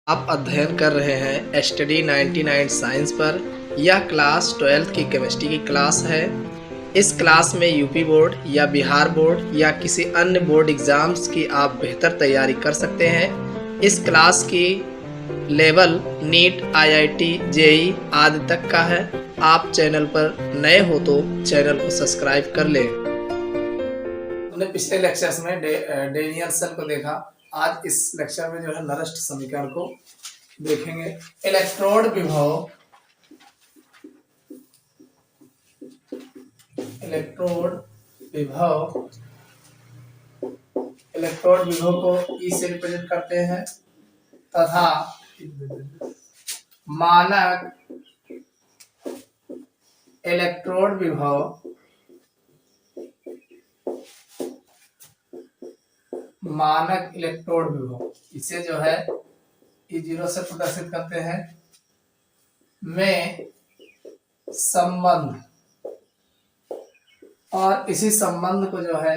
आप अध्ययन कर रहे हैं स्टडी 99 साइंस पर। यह क्लास 12th की केमिस्ट्री की क्लास है। इस क्लास में यूपी बोर्ड या बिहार बोर्ड या किसी अन्य बोर्ड एग्ज़ाम्स की आप बेहतर तैयारी कर सकते हैं। इस क्लास की लेवल नीट, आईआईटी, जेई आदि तक का है। आप चैनल पर नए हो तो चैनल को सब्सक्राइब कर लें। हमने पिछले लेक्चर्स में डेनियल सेल को देखा। आज इस लेक्चर में जो है नरस्ट समीकरण को देखेंगे। इलेक्ट्रोड विभव इलेक्ट्रोड विभव इलेक्ट्रोड विभव को ई से रिप्रेजेंट करते हैं तथा मानक इलेक्ट्रोड विभव इसे जो है ई जीरो से प्रदर्शित करते हैं में संबंध, और इसी संबंध को जो है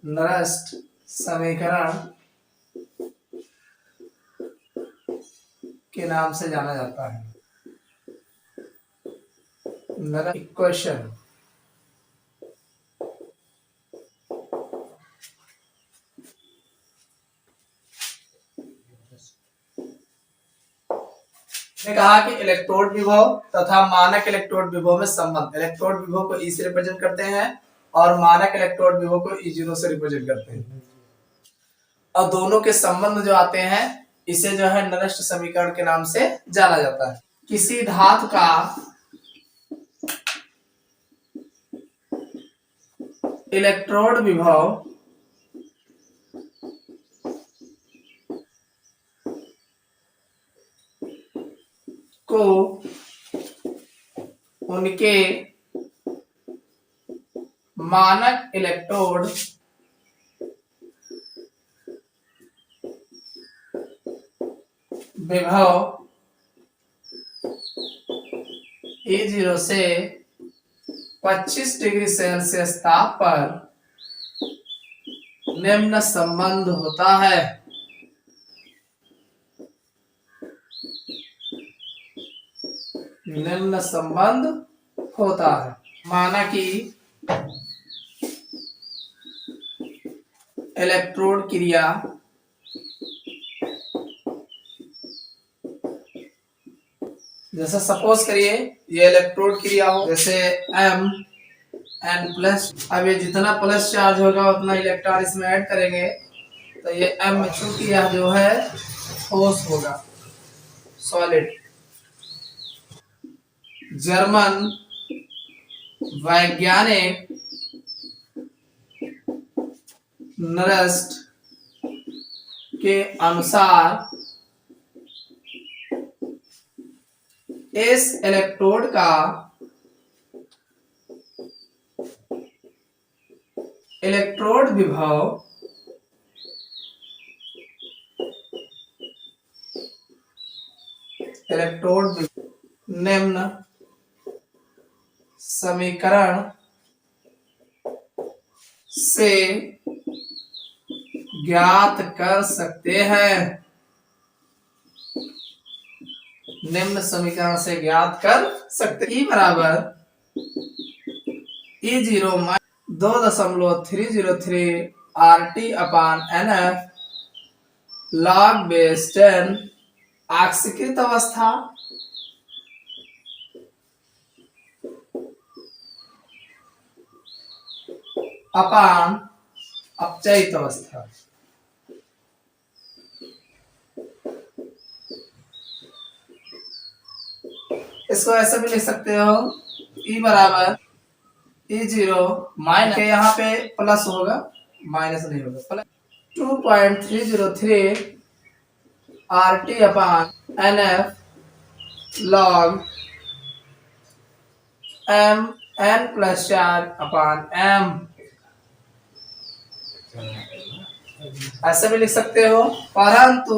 नरस्ट समीकरण के नाम से जाना जाता है। नरस्ट इक्वेशन ने कहा कि इलेक्ट्रोड विभव तथा मानक इलेक्ट्रोड विभव में संबंध। इलेक्ट्रोड विभव को ई से रिप्रेजेंट करते हैं और मानक इलेक्ट्रोड विभव को ई जीरो से रिप्रेजेंट करते हैं, और दोनों के संबंध जो आते हैं इसे जो है नरस्ट समीकरण के नाम से जाना जाता है। किसी धातु का इलेक्ट्रोड विभव को उनके मानक इलेक्ट्रोड विभव ई जीरो से 25 डिग्री सेल्सियस ताप पर निम्न संबंध होता है। निम्न संबंध होता है। माना कि इलेक्ट्रोड क्रिया जैसे सपोज करिए ये इलेक्ट्रोड क्रिया हो, जैसे एम एन प्लस। अब ये जितना प्लस चार्ज होगा उतना इलेक्ट्रॉन इसमें ऐड करेंगे, तो ये एम चूंकि यह जो है ठोस होगा, सॉलिड। जर्मन वैज्ञानिक नरस्ट के अनुसार इस इलेक्ट्रोड का इलेक्ट्रोड विभव निम्न समीकरण से ज्ञात कर सकते हैं। निम्न समीकरण से ज्ञात कर सकते ई बराबर E zero 2.303 RT upon NF log base 10 ऑक्सीकृत अवस्था अपान अपचयित अवस्था। इसको ऐसे भी लिख सकते हो, ई बराबर ई जीरो माइनस, यहाँ पे प्लस होगा, माइनस नहीं होगा, plus 2.303 RT upon NF log M N plus 4 अपान M। ऐसे भी लिख सकते हो, परंतु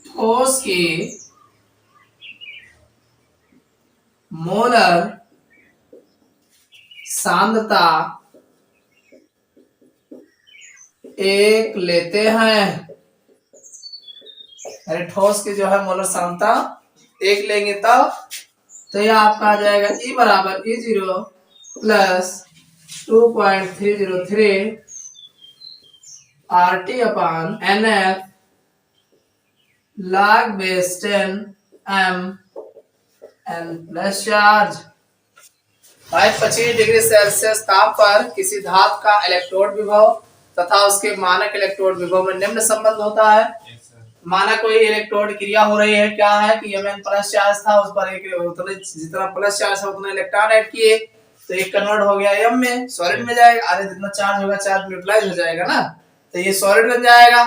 ठोस की मोलर सांद्रता एक लेते हैं, अरे ठोस की जो है मोलर सांद्रता एक लेंगे तब, तो यह आपका आ जाएगा E बराबर E0 plus 2.303 RT upon NF log base 10 m n plus charge. 25 degree Celsius ताप पर किसी धातु का इलेक्ट्रोड विभव तथा उसके मानक इलेक्ट्रोड विभव में निम्न संबंध होता है। माना कोई इलेक्ट्रोड क्रिया हो रही है, क्या है कि Mn प्लस चार्ज था, उस पर एक उतने जितना प्लस चार्ज है उतना इलेक्ट्रॉन ऐड किए तो एक कन्वर्ट हो गया M में, सॉलिड में जाएगा, अरे जितना चार्ज होगा चार्ज न्यूट्रलाइज हो जाएगा ना, तो ये सॉलिड बन जाएगा।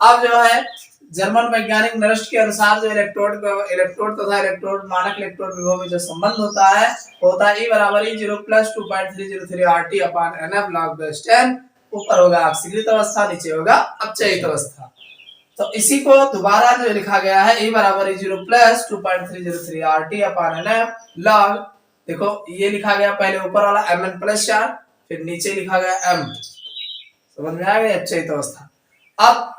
अब जो है जर्मन वैज्ञानिक नरस्ट के अनुसार जो इलेक्ट्रोड तथा इलेक्ट्रोड मानक इलेक्ट्रोड विभव में जो संबंध होता है E बराबर E0 plus 2.303 RT upon NF log base 10। ऊपर होगा ऑक्सीकृत अवस्था, नीचे होगा अपचयित अवस्था। तो इसी को दोबारा जो लिखा गया है E बराबर E0 plus 2.303 RT upon NF log, देखो ये लिखा गया पहले ऊपर वाला Mn प्लस चार्ज, फिर नीचे लिखा गया M, समझ में आ गया अपचयित अवस्था। अब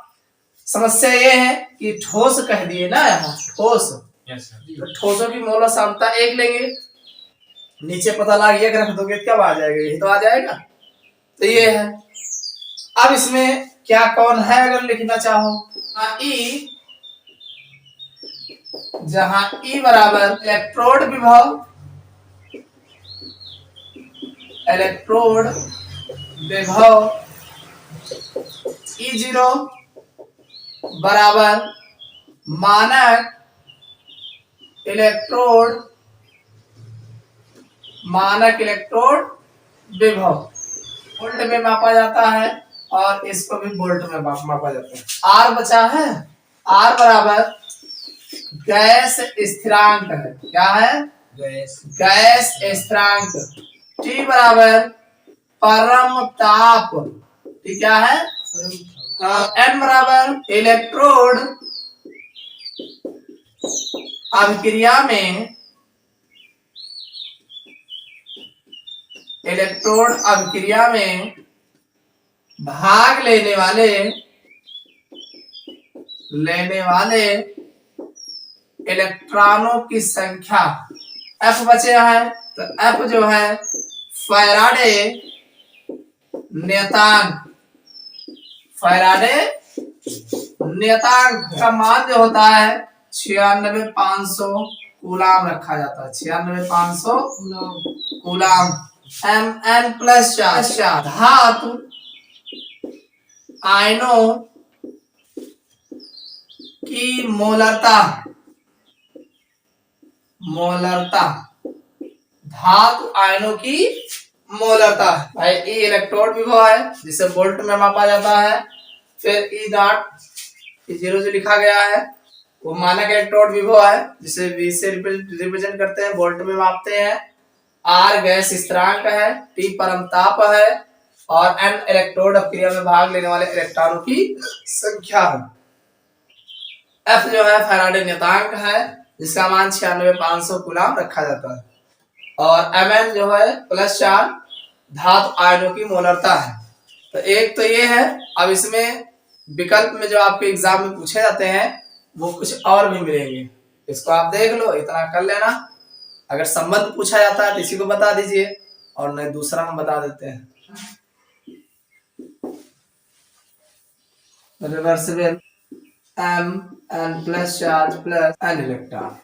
समस्या ये है कि ठोस कह दिए ना, यहाँ ठोस, तो ठोसों की मोलर सांद्रता एक लेंगे, नीचे पता लग गया रख दोगे क्या आ जाएगा, यही तो आ जाएगा, तो ये है। अब इसमें क्या कौन है अगर लिखना चाहो, E, जहां E बराबर इलेक्ट्रोड विभव, इलेक्ट्रोड विभव E0 बराबर मानक इलेक्ट्रोड विभव वोल्ट में मापा जाता है और इसको भी वोल्ट में मापा जाता है। R बचा है, R बराबर गैस स्थिरांक है, क्या है गैस स्थिरांक। T बराबर परम ताप, T क्या है N बराबर इलेक्ट्रोड अभिक्रिया में भाग लेने वाले इलेक्ट्रॉनों की संख्या। F बचे हैं, तो F जो है फैराडे नियतांक का मान जो होता है 96,500 कूलाम रखा जाता है, 96,500 कूलाम। Mn प्लस चार्ज धातु आयनों की मोलरता, धातु आयनों की मोलरता भाई। E इलेक्ट्रोड विभव है जिसे वोल्ट में मापा जाता है, फिर E डॉट E0 जो लिखा गया है वो मानक इलेक्ट्रोड विभव है जिसे V से रिप्रेजेंट करते हैं, वोल्ट में मापते हैं। R गैस स्थिरांक है, T परम ताप है और N इलेक्ट्रोड अपक्रिया में भाग लेने वाले इलेक्ट्रॉनों की संख्या है। F जो है फैराडे नियतांक है जिसका मान 96,500 कूलाम रखा जाता है और Mn जो है प्लस चार्ज धातु आयनों की मोलरता है। तो एक तो ये है। अब इसमें विकल्प में जो आपके एग्जाम में पूछे जाते हैं वो कुछ और भी मिलेंगे, इसको आप देख लो, इतना कर लेना। अगर संबंध पूछा जाता है तो इसी को बता दीजिए और नहीं दूसरा हम बता देते हैं। Reversible Mn plus charge plus N electron,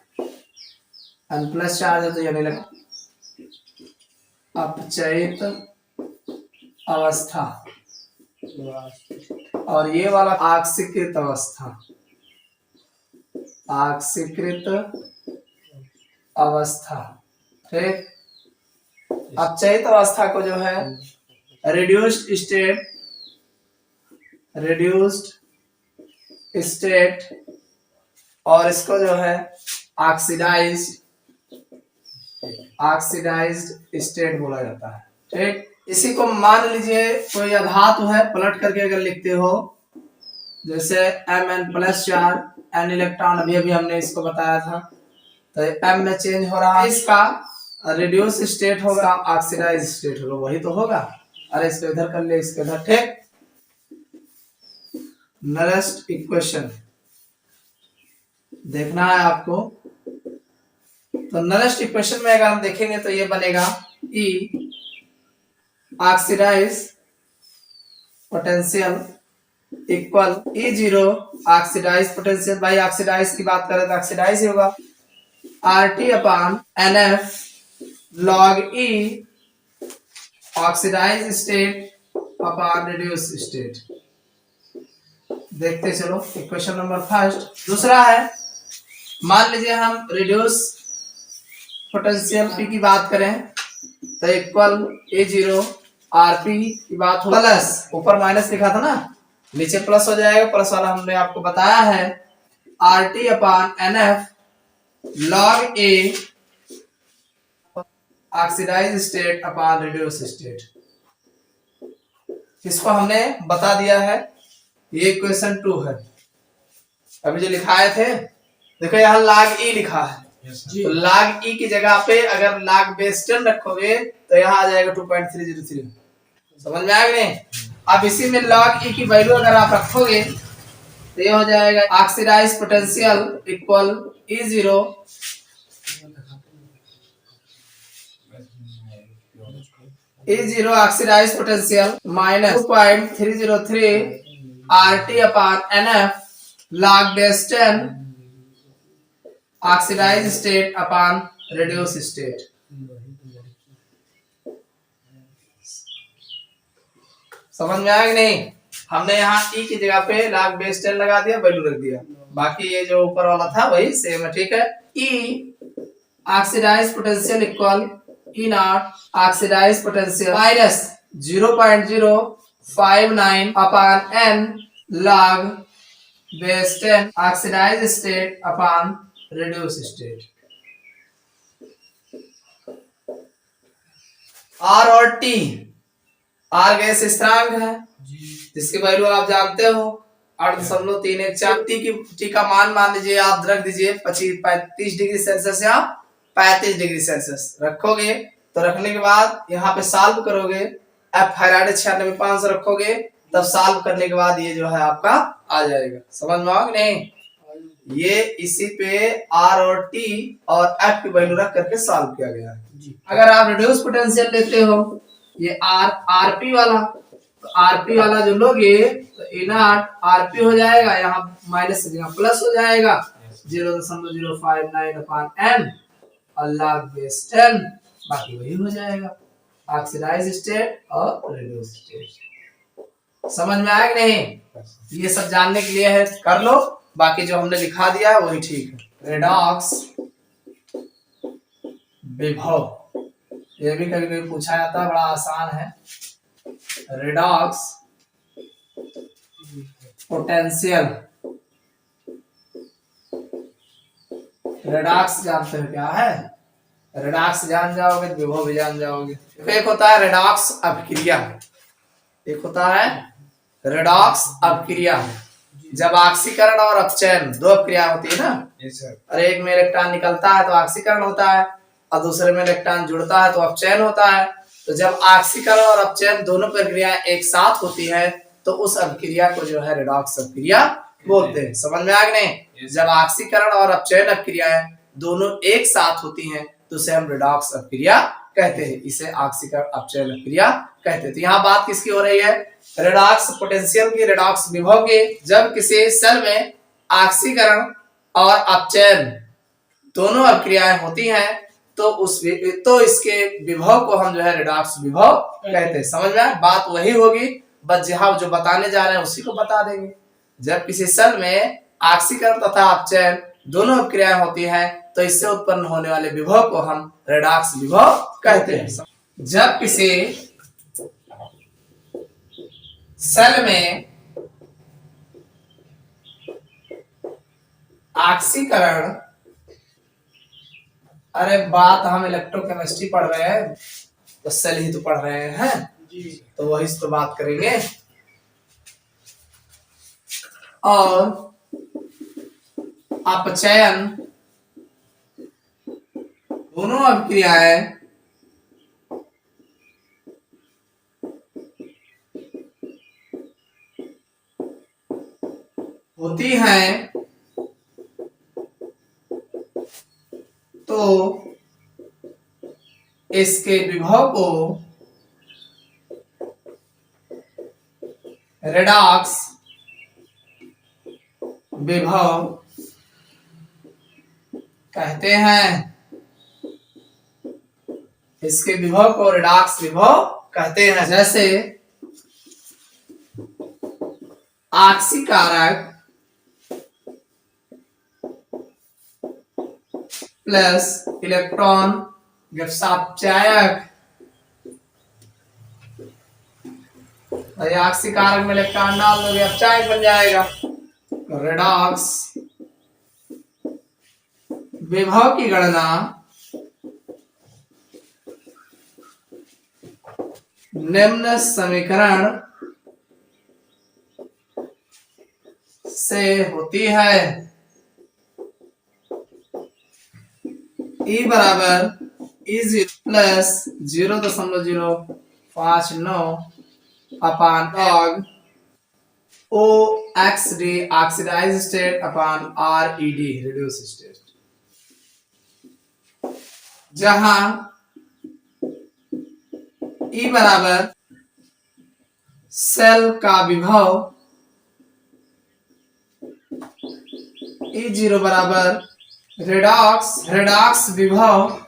N plus charge है तो N इलेक्ट्रॉन। अपचयित अवस्था और ये वाला ऑक्सीकृत अवस्था, ठीक। अपचयित अवस्था को जो है रिड्यूस्ड स्टेट और इसको जो है ऑक्सीडाइज्ड स्टेट बोला जाता है, ठीक। इसी को मान लीजिए कोई धातु है, पलट करके अगर लिखते हो जैसे Mn plus charge N electron, अभी हमने इसको बताया था, तो M में चेंज हो रहा है, इसका रिड्यूस स्टेट होगा, ऑक्सीडाइज स्टेट होगा, वही तो होगा। अरे इसको इधर कर ले, इसको इधर, ठीक। नरेस्ट इक्वेशन देखना है आपको। तो नरेस्ट इक्वेशन में अगर हम देखेंगे तो ये बनेगा E oxidise potential equal E0 oxidise potential, भाई ऑक्सीडाइज की बात करें तो ऑक्सीडाइज ही होगा, RT upon NF log E oxidise state upon reduce state. देखते चलो इक्वेशन नंबर फर्स्ट। दूसरा है, मान लीजिए हम रिड्यूस पोटेंशियल P की बात करें तो इक्वल A0 RP की बात हो, प्लस ऊपर माइनस लिखा था ना, नीचे प्लस हो जाएगा, प्लस वाला हमने आपको बताया है RT upon NF log A oxidise state upon reduce state. इसको हमने बता दिया है, ये क्वेश्चन 2 है। अभी जो लिखाए थे देखो यहाँ log E लिखा है, तो log E की जगह पे अगर log बेस 10 रखोगे तो यहाँ आ जाएगा 2.303। समझ में आया नहीं? अब इसी में log E की वैल्यू अगर आप रखोगे तो ये हो जाएगा oxidise potential equal E0 E0 oxidise potential minus 2.303 RT upon NF log base 10 oxidise state upon reduce state. समझ में आया कि नहीं? हमने यहाँ E की जगह पे log बेस 10 लगा दिया, वैल्यू रख दिया, बाकी ये जो ऊपर वाला था वही सेम है, ठीक है। E oxidise potential equal E not oxidise potential minus 0.059 upon N log base 10 oxidise state upon reduce state. R और T, R गैस स्थिरांक है जिसकी वैल्यू आप जानते हो 8.314। टी का मान लीजिए आप रख दीजिए 35 डिग्री सेल्सियस या 35 डिग्री सेल्सियस रखोगे, तो रखने के बाद यहाँ पे सॉल्व करोगे, F फैराडे 96500 रखोगे, तब सॉल्व करने के बाद ये जो है आपका आ जाएगा। समझ में आओगे नहीं? ये इसी पे R और T और F की वैल्यू रख करके सॉल्व किया गया है। अगर आप रिड्यूस पोटेंशियल लेते हो, ये RP वाला, तो RP वाला जो लोगे तो E नॉट RP हो जाएगा, यहाँ माइनस से जगह प्लस हो जाएगा 0.059 अपान N और log बेस 10, बाकी वही हो जाएगा ऑक्सीडाइज स्टेट और रिड्यूस स्टेट। समझ में आया कि नहीं? ये सब जानने के लिए है, कर लो, बाकी जो हमने लिखा दिया है वही ठीक है। रेडॉक्स विभव, ये भी कभी कभी पूछा जाता है, बड़ा आसान है। रेडॉक्स पोटेंशियल, रेडॉक्स जानते हो क्या है? रेडॉक्स जान जाओगे तो विभव भी जान जाओगे। एक होता है रेडॉक्स अभिक्रिया, एक होता है रेडॉक्स अभिक्रिया। जब ऑक्सीकरण और अपचयन दो अभिक्रिया होती है ना, और एक में इलेक्ट्रॉन निकलता है तो ऑक्सीकरण होता है और दूसरे में इलेक्ट्रॉन जुड़ता है तो अपचयन होता है। तो जब ऑक्सीकरण और अपचयन दोनों प्रक्रियाएं एक साथ होती है तो उस अभिक्रिया को जो है रेडॉक्स अभिक्रिया बोलते हैं। समझ में आ गया नहीं? जब ऑक्सीकरण और अपचयन अभिक्रियाएं दोनों एक साथ होती हैं तो उसे हम रेडॉक्स अभिक्रिया कहते हैं, इसे ऑक्सीकरण अपचयन अभिक्रिया कहते हैं। तो यहाँ बात किसकी हो रही है? रेडॉक्स पोटेंशियल की, रेडॉक्स विभव की। जब किसी सेल में ऑक्सीकरण और अपचयन दोनों अभिक्रियाएं होती हैं तो इसके विभव को हम जो है रेडॉक्स विभव कहते हैं। समझ में आया? बात वही होगी, बस यहाँ जो बताने जा रहे हैं उसी को बता देंगे। जब किसी सेल में ऑक्सीकरण तथा अपचयन दोनों अभिक्रियाएं होती हैं तो इससे उत्पन्न होने वाले विभव को हम रेडॉक्स विभव कहते हैं। जब किसी सेल में ऑक्सीकरण, अरे बात हम इलेक्ट्रोकेमिस्ट्री पढ़ रहे हैं तो सेल ही तो पढ़ रहे हैं तो वही तो बात करेंगे। और अपचयन दोनों अभिक्रियाएं होती हैं तो इसके विभव को रेडॉक्स विभव कहते हैं। इसके विभव को रेडॉक्स विभव कहते हैं। जैसे आक्सीकारक प्लस इलेक्ट्रॉन व्यवसापचायक, आक्सीकारक में इलेक्ट्रॉन डाल दोगे अपचायक बन जाएगा। रेडॉक्स विभव की गणना निम्न समीकरण से होती है। E बराबर E0 प्लस 0.059 अपान log OXD ऑक्सीडाइज स्टेट अपान RED रिड्यूस स्टेट, जहां E बराबर सेल का विभव, E0 बराबर रेडॉक्स विभव,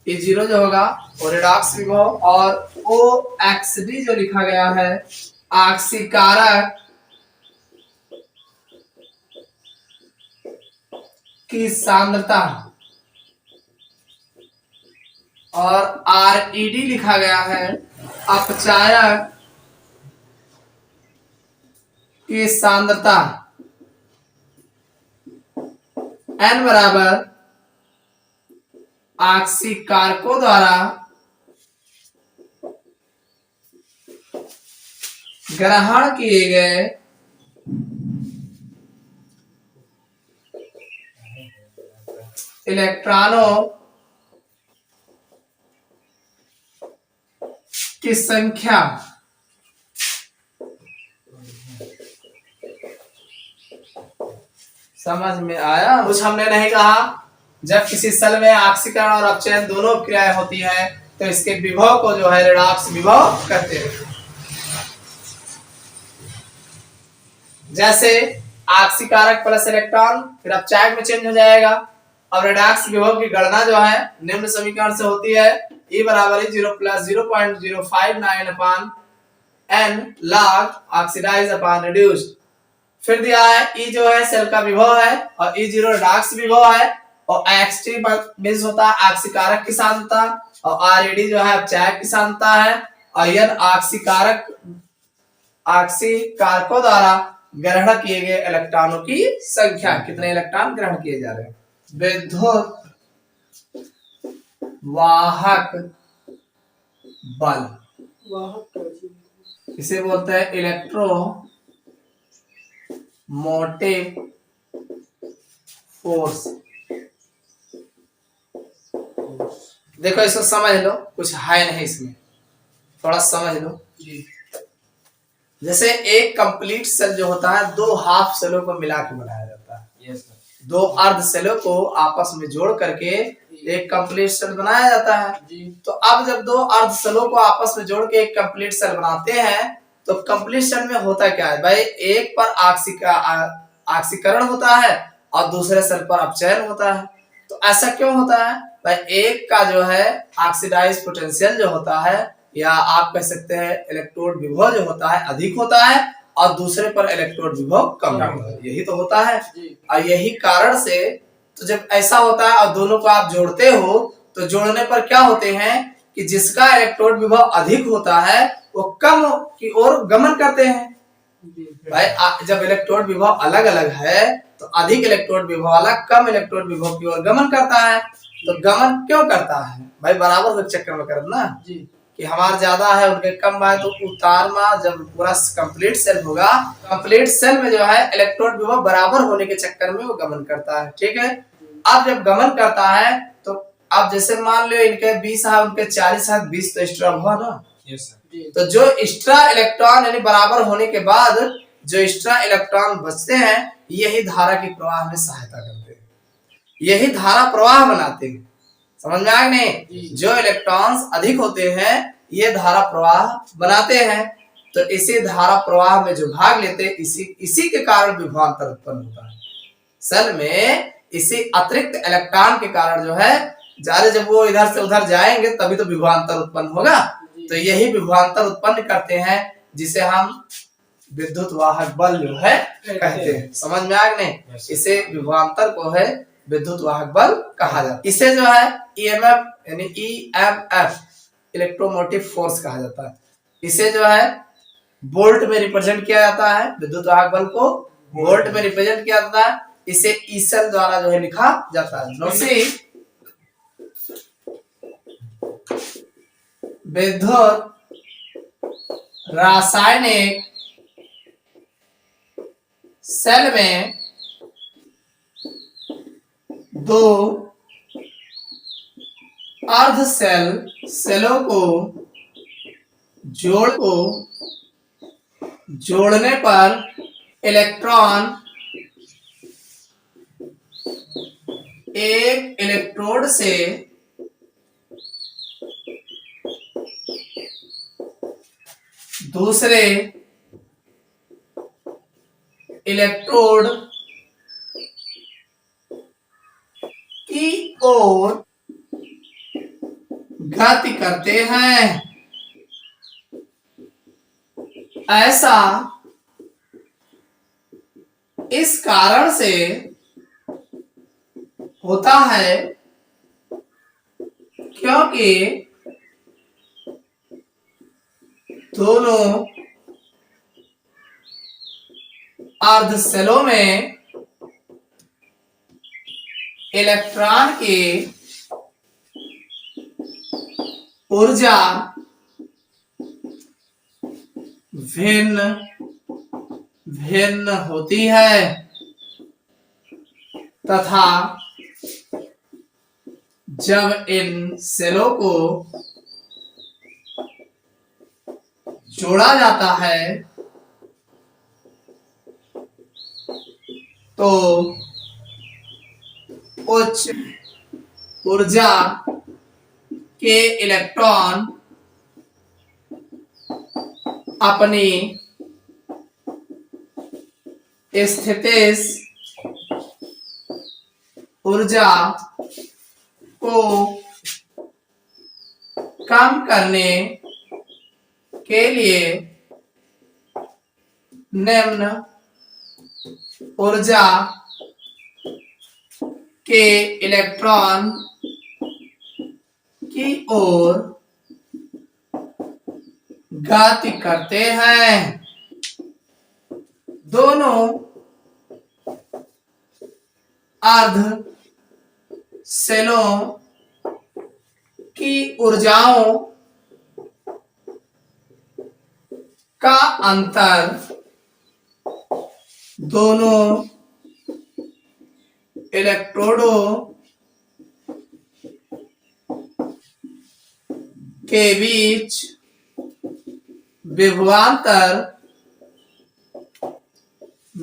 E0 जो होगा वो रेडॉक्स विभव, और OXD जो लिखा गया है ऑक्सीकारक की सांद्रता, और RED लिखा गया है अपचायक की सांद्रता। N बराबर ऑक्सीकारकों द्वारा ग्रहण किए गए इलेक्ट्रॉनों की संख्या समझ में आया? कुछ हमने नहीं कहा। जब किसी सेल में ऑक्सीकरण और अपचयन दोनों क्रियाएं होती हैं तो इसके विभव को जो है रेडॉक्स विभव कहते हैं। जैसे ऑक्सीकारक प्लस इलेक्ट्रॉन फिर अपचायक में चेंज हो जाएगा। अब रेडॉक्स विभव की गणना जो है निम्न समीकरण से होती है। E बराबर है 0 plus 0.059 upon n log oxidise अपान रिड्यूस्ड। फिर दिया है E जो है सेल का विभव है और E0 रेडॉक्स विभव है, और XT मींस होता है ऑक्सीकारक की सांद्रता, और RED जो है अपचायक की सांद्रता है, और N ऑक्सीकारकों द्वारा ग्रहण किए गए इलेक्ट्रॉनों की संख्या, कितने इलेक्ट्रॉन ग्रहण किए जा रहे हैं। विद्युत वाहक बल, इसे बोलते हैं इलेक्ट्रो मोटिव फोर्स। देखो इसको समझ लो, कुछ है नहीं इसमें, थोड़ा समझ लो। जैसे एक कंप्लीट सेल जो होता है दो हाफ सेलों को मिला के बनाया जाता है। दो अर्ध सेलों को आपस में जोड़ करके एक कंप्लीट सेल बनाया जाता है। तो अब जब दो अर्ध सेलों को आपस में जोड़ के एक कंप्लीट सेल बनाते हैं तो कंप्लीट सेल में होता क्या है भाई, एक पर ऑक्सीकरण होता है और दूसरे सेल पर अपचयन होता है। तो ऐसा क्यों होता है भाई, एक का जो है ऑक्सीडाइज पोटेंशियल जो होता है, या आप कह सकते हैं इलेक्ट्रोड विभव जो होता है अधिक होता है, और दूसरे पर इलेक्ट्रोड विभव कम होता है। यही तो होता है। और यही कारण से तो जब ऐसा होता है और दोनों को आप जोड़ते हो तो जोड़ने पर क्या होते हैं कि जिसका इलेक्ट्रोड विभव अधिक होता है वो कम की ओर गमन करते हैं। भाई जब इलेक्ट्रोड विभव अलग अलग है तो अधिक इलेक्ट्रोड विभव वाला कम इलेक्ट्रोड विभव की ओर गमन करता है। तो गमन क्यों करता है भाई, बराबर के चक्कर में करना कि हमारा ज्यादा है उनके कम है, तो उतारमा जब पूरा कंप्लीट सेल होगा, कंप्लीट सेल में जो है इलेक्ट्रोड विभव बराबर होने के चक्कर में वो गमन करता है। ठीक है। अब जब गमन करता है तो अब जैसे मान लो इनके 20 है उनके 40 है, 20 तो एक्स्ट्रा हुआ ना। तो जो एक्स्ट्रा इलेक्ट्रॉन यानी बराबर होने के बाद जो एक्स्ट्रा इलेक्ट्रॉन बचते हैं यही धारा की प्रवाह में सहायता करते हैं, यही धारा प्रवाह बनाते हैं। समझ में आया नहीं? जो इलेक्ट्रॉन्स अधिक होते हैं ये धारा प्रवाह बनाते हैं, तो इसी धारा प्रवाह में जो भाग लेते हैं इसी के कारण विभवांतर उत्पन्न होता है। सेल में इसी अतिरिक्त इलेक्ट्रॉन के कारण जो है जारे जब वो इधर से उधर जाएंगे तभी तो विभवांतर उत्पन्न होगा। तो यही विभवांतर उत्पन्न करते हैं जिसे हम विद्युत वाहक बल जो है कहते हैं। समझ में आ गया नहीं? इसे विभवांतर को है विद्युत वाहक बल कहा जाता है। इसे जो है ईएमएफ यानी ईएमएफ इलेक्ट्रोमोटिव फोर्स कहा जाता है। इसे जो है वोल्ट में रिप्रेजेंट किया जाता है, विद्युत वाहक बल को वोल्ट में रिप्रेजेंट किया जाता है। इसे ई सेल द्वारा जो है लिखा जाता है। विद्युत रासायनिक सेल में दो अर्ध सेलों को जोड़ने पर इलेक्ट्रॉन एक इलेक्ट्रोड से दूसरे इलेक्ट्रोड की ओर गति करते हैं। ऐसा इस कारण से होता है क्योंकि दोनों अर्ध सेलों में इलेक्ट्रॉन की ऊर्जा भिन्न भिन्न होती है तथा जब इन सेलों को जोड़ा जाता है तो उच्च ऊर्जा के इलेक्ट्रॉन अपनी स्थितिज ऊर्जा को कम करने के लिए निम्न ऊर्जा के इलेक्ट्रॉन की ओर गति करते हैं। दोनों अर्ध सेलों की ऊर्जाओं का अंतर दोनों इलेक्ट्रोडों के बीच विभवांतर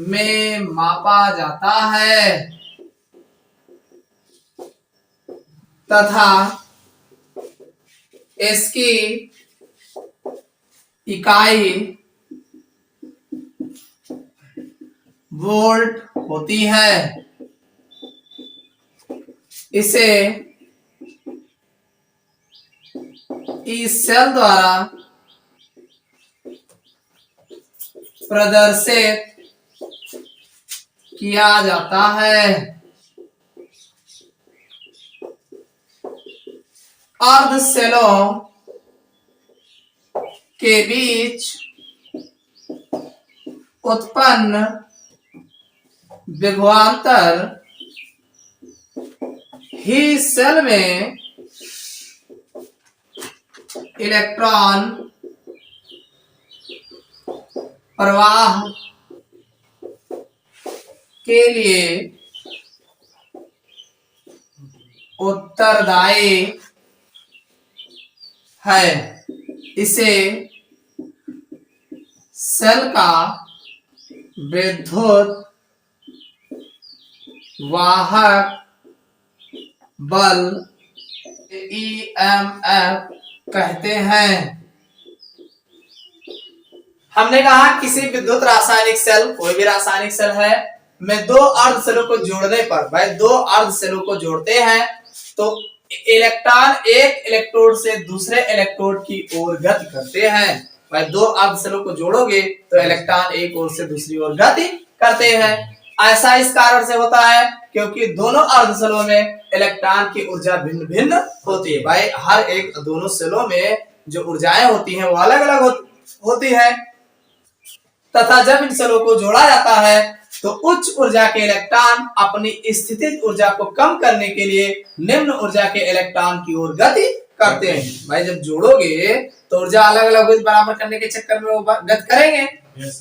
में मापा जाता है तथा इसकी इकाई वोल्ट होती है। इसे इस सेल द्वारा प्रदर्शित किया जाता है। अर्ध सेलों के बीच उत्पन्न विभवांतर ही सेल में इलेक्ट्रॉन प्रवाह के लिए उत्तरदायी है। इसे सेल का विद्युत वाहक बल EMF कहते हैं। हमने कहा किसी विद्युत रासायनिक सेल, कोई भी रासायनिक सेल है, में दो अर्ध सेलों को जोड़ने पर, भाई दो अर्ध सेलों को जोड़ते हैं तो इलेक्ट्रॉन एक इलेक्ट्रोड से दूसरे इलेक्ट्रोड की ओर गति करते हैं। भाई दो अर्ध सेलों को जोड़ोगे तो इलेक्ट्रॉन एक ओर से दूसरी ओर गति करते हैं। ऐसा इस कारण से होता है क्योंकि दोनों अर्ध सेलों में इलेक्ट्रॉन की ऊर्जा भिन्न भिन्न होती है। भाई हर एक दोनों सेलों में जो ऊर्जाएं होती हैं वो अलग अलग होती है, तथा जब इन सेलों को जोड़ा जाता है तो उच्च ऊर्जा के इलेक्ट्रॉन अपनी स्थितिज ऊर्जा को कम करने के लिए निम्न ऊर्जा के इलेक्ट्रॉन की ओर गति करते हैं। भाई जब जोड़ोगे तो ऊर्जा अलग अलग बराबर करने के चक्कर में वो गति करेंगे।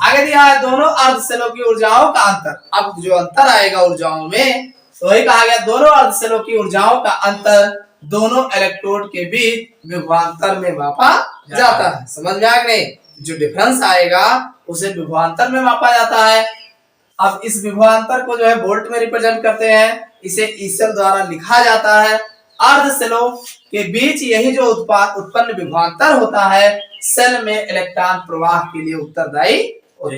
आगे दिया है दोनों अर्ध सेलों की ऊर्जाओं का अंतर। अब जो अंतर आएगा ऊर्जाओं में तो वही कहा गया दोनों अर्ध सेलों की ऊर्जाओं का अंतर दोनों इलेक्ट्रोड के बीच विभवांतर में मापा जाता है। समझ में आ गई? जो डिफरेंस आएगा उसे विभवांतर में मापा जाता है। अब इस विभवांतर को जो है वोल्ट में रिप्रेजेंट करते हैं, इसे ई सेल द्वारा लिखा जाता है। अर्ध सेलों के बीच यही जो उत्पन्न विभवांतर होता है सेल में इलेक्ट्रॉन प्रवाह के लिए उत्तरदायी।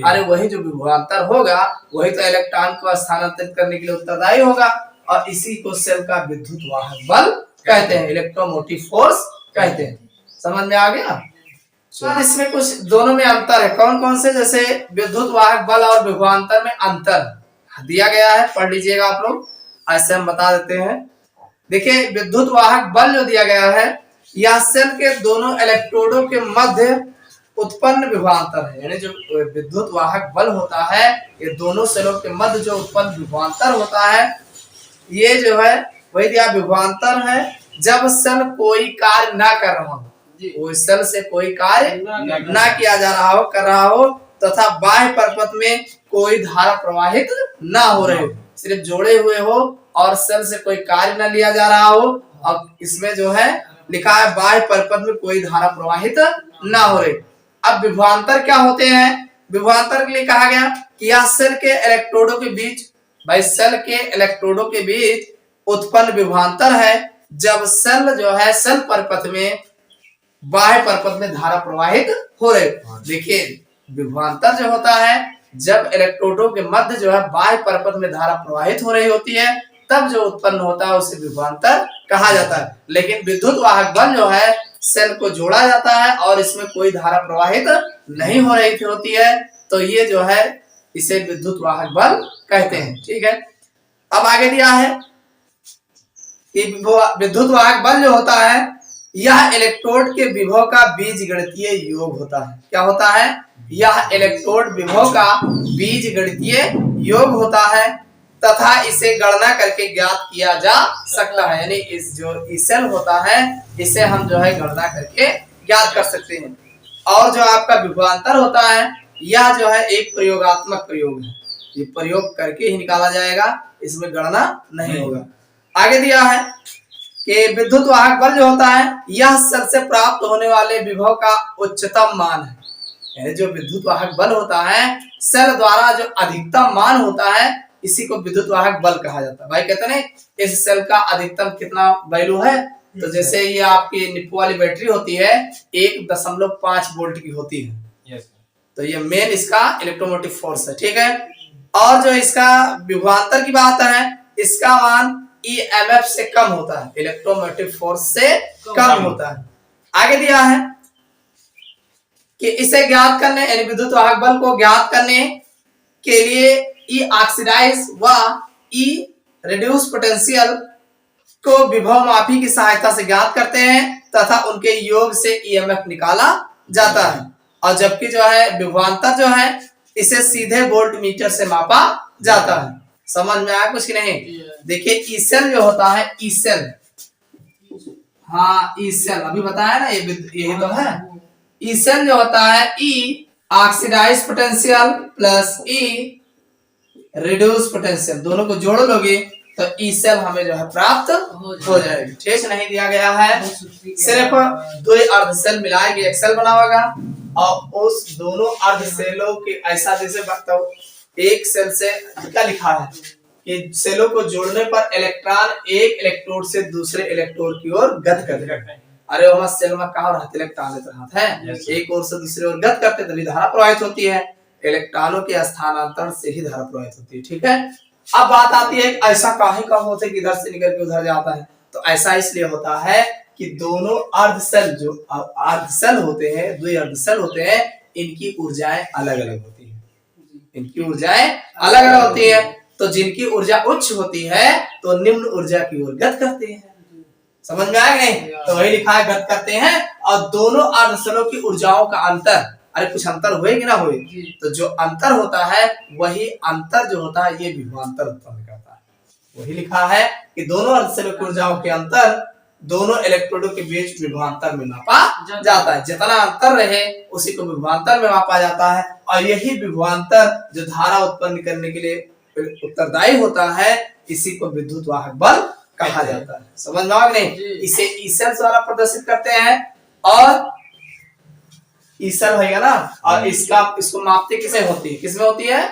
अरे वही जो विभवांतर होगा वही तो इलेक्ट्रॉन को स्थानांतरित करने के लिए उत्तरदायी होगा, और इसी को सेल का विद्युत वाहक बल कहते हैं, इलेक्ट्रोमोटिव फोर्स कहते हैं। समझ में आ गया? इसमें कुछ दोनों में अंतर है। कौन कौन से? जैसे विद्युत वाहक बल और विभवांतर में अंतर दिया गया है, पढ़ लीजिएगा आप लोग। ऐसे हम बता देते हैं। देखिए विद्युत वाहक बल जो दिया गया है यह सेल के दोनों इलेक्ट्रोडों के मध्य उत्पन्न विभवांतर है। यानी जो विद्युत वाहक बल होता है ये दोनों सेलों के मध्य जो उत्पन्न विभवांतर होता है, ये जो है वही दिया विभवांतर है जब सेल कोई कार्य ना कर रहा हो, वो सेल से कोई कार्य ना किया जा रहा हो, कर रहा हो, तथा बाह्य परपथ में कोई धारा प्रवाहित ना हो रही हो, सिर्फ जोड़े हुए हो और सेल से कोई कार्य ना लिया जा रहा हो। अब इसमें जो है लिखा है बाह्य परपथ में कोई धारा प्रवाहित ना हो रही। अब विभवांतर क्या होते हैं? विभवांतर के लिए कहा गया कि यह सेल के इलेक्ट्रोडों के बीच, भाई सेल के इलेक्ट्रोडों के बीच उत्पन्न विभवांतर है जब सेल जो है सेल परपथ में बाह्य परपथ में धारा प्रवाहित हो रही। देखिए विभवांतर जो होता है जब इलेक्ट्रोडों के मध्य जो है बाह्य परपथ में धारा प्रवाहित हो रही होती है तब जो उत्पन्न होता है उसे विभवांतर कहा जाता है। लेकिन विद्युत वाहक बल जो है सेल को जोड़ा जाता है और इसमें कोई धारा प्रवाहित नहीं हो रही होती है, तो ये जो है इसे विद्युत वाहक बल कहते हैं। ठीक है, अब आगे दिया है कि विद्युत वाहक बल जो होता है यह इलेक्ट्रोड के विभव का बीजगणितीय योग होता है। क्या होता है? यह इलेक्ट्रोड विभव का बीजगणितीय योग होता है तथा इसे गणना करके ज्ञात किया जा सकता है। यानी इस जो ई सेल होता है इसे हम जो है गणना करके ज्ञात कर सकते हैं। और जो आपका विभवांतर होता है यह जो है एक प्रयोगात्मक प्रयोग है, ये प्रयोग करके ही निकाला जाएगा, इसमें गणना नहीं होगा। आगे दिया है कि विद्युत वाहक बल जो होता है यह सेल से प्राप्त होने वाले विभव का उच्चतम मान है। यानी जो विद्युत वाहक बल होता है सेल द्वारा जो अधिकतम मान होता है इसी को विद्युत वाहक बल कहा जाता है। भाई कहते हैं इस सेल का अधिकतम कितना वैल्यू है, तो जैसे ये आपकी निप्पो वाली बैटरी होती है 1.5 वोल्ट की होती है, तो ये मेन इसका इलेक्ट्रोमोटिव फोर्स है। ठीक है, और जो इसका विभवांतर की बात है इसका मान EMF से कम होता है, इलेक्ट्रोमोटिव फोर्स से कम होता है। आगे दिया है कि इसे ज्ञात करने यानी विद्युत वाहक बल को ज्ञात करने के लिए ई ऑक्सीडाइज व ई रिड्यूस पोटेंशियल को विभव मापी की सहायता से ज्ञात करते हैं तथा उनके योग से EMF निकाला जाता है। और जबकि जो है विभवांतर जो है इसे सीधे वोल्ट मीटर से मापा जाता है। समझ में आया कुछ कि नहीं? देखिए ई सेल जो होता है ई सेल, हाँ ई सेल अभी बताया ना, यही तो है। ई सेल जो होता है ई ऑक्सीडाइज पोटेंशियल प्लस ई रिड्यूस पोटेंशियल, दोनों को जोड़ लोगे तो ई सेल हमें जो है प्राप्त हो जाएगी। ठीक नहीं दिया गया है, सिर्फ दो अर्ध सेल मिलाएंगे एक सेल बना होगा और उस दोनों अर्ध सेलों के ऐसा जैसे एक सेल से क्या लिखा है कि सेलों को जोड़ने पर इलेक्ट्रॉन एक इलेक्ट्रोड से दूसरे इलेक्ट्रोड की ओर गति करते हैं। अरे वहां सेल में कहा रहते इलेक्ट्रॉन रहते हैं, एक ओर से दूसरी ओर गति करते तभी धारा प्रवाहित होती है। इलेक्ट्रॉनों के स्थानांतरण से ही धारा प्रवाहित होती है। ठीक है, अब बात आती है ऐसा काहे का होता है कि इधर से निकल के उधर जाता है। तो ऐसा इसलिए होता है कि दोनों अर्धसेल जो अर्धसेल होते हैं, दो अर्धसेल होते हैं, इनकी ऊर्जाएं अलग अलग होती है। इनकी ऊर्जाएं अलग अलग होती है। तो जिनकी ऊर्जा उच्च होती है तो निम्न ऊर्जा की ओर गति करते हैं। समझ में आया नहीं? तो वही लिखा है गति करते हैं। और दोनों अर्धसेलों की ऊर्जाओं का अंतर, अरे कुछ अंतर हुए कि ना हुए, तो जो अंतर होता है वही अंतर जो होता है ये विभवांतर उत्पन्न करता है। वही लिखा है कि दोनों अर्धसेलों की ऊर्जाओं के अंतर दोनों इलेक्ट्रोडों के बीच विभवांतर में मापा जाता है। जितना अंतर रहे उसी को विभवांतर में मापा जाता है। और यही विभवांतर जो धारा उत्पन्न करने के लिए उत्तरदायी होता है, इसी को विद्युत वाहक बल कहा जाता है। समझ में आ गया नहीं? इसे ई सेल द्वारा प्रदर्शित करते हैं और ई सेल होगा ना, और इसको मापते किसे होती है, किसमें होती है?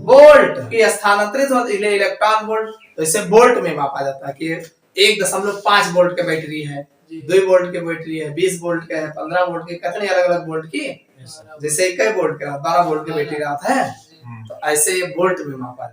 वोल्ट की स्थानांतरित होती है इलेक्ट्रॉन वोल्ट। तो इसे वोल्ट में मापा जाता है कि 1.5 वोल्ट का बैटरी है, 2 वोल्ट की बैटरी है, 20 वोल्ट का है, 15 वोल्ट की, कितने अलग अलग वोल्ट की, जैसे 1 वोल्ट का 12 वोल्ट की बैटरी रहता है। तो ऐसे ये वोल्ट में मापा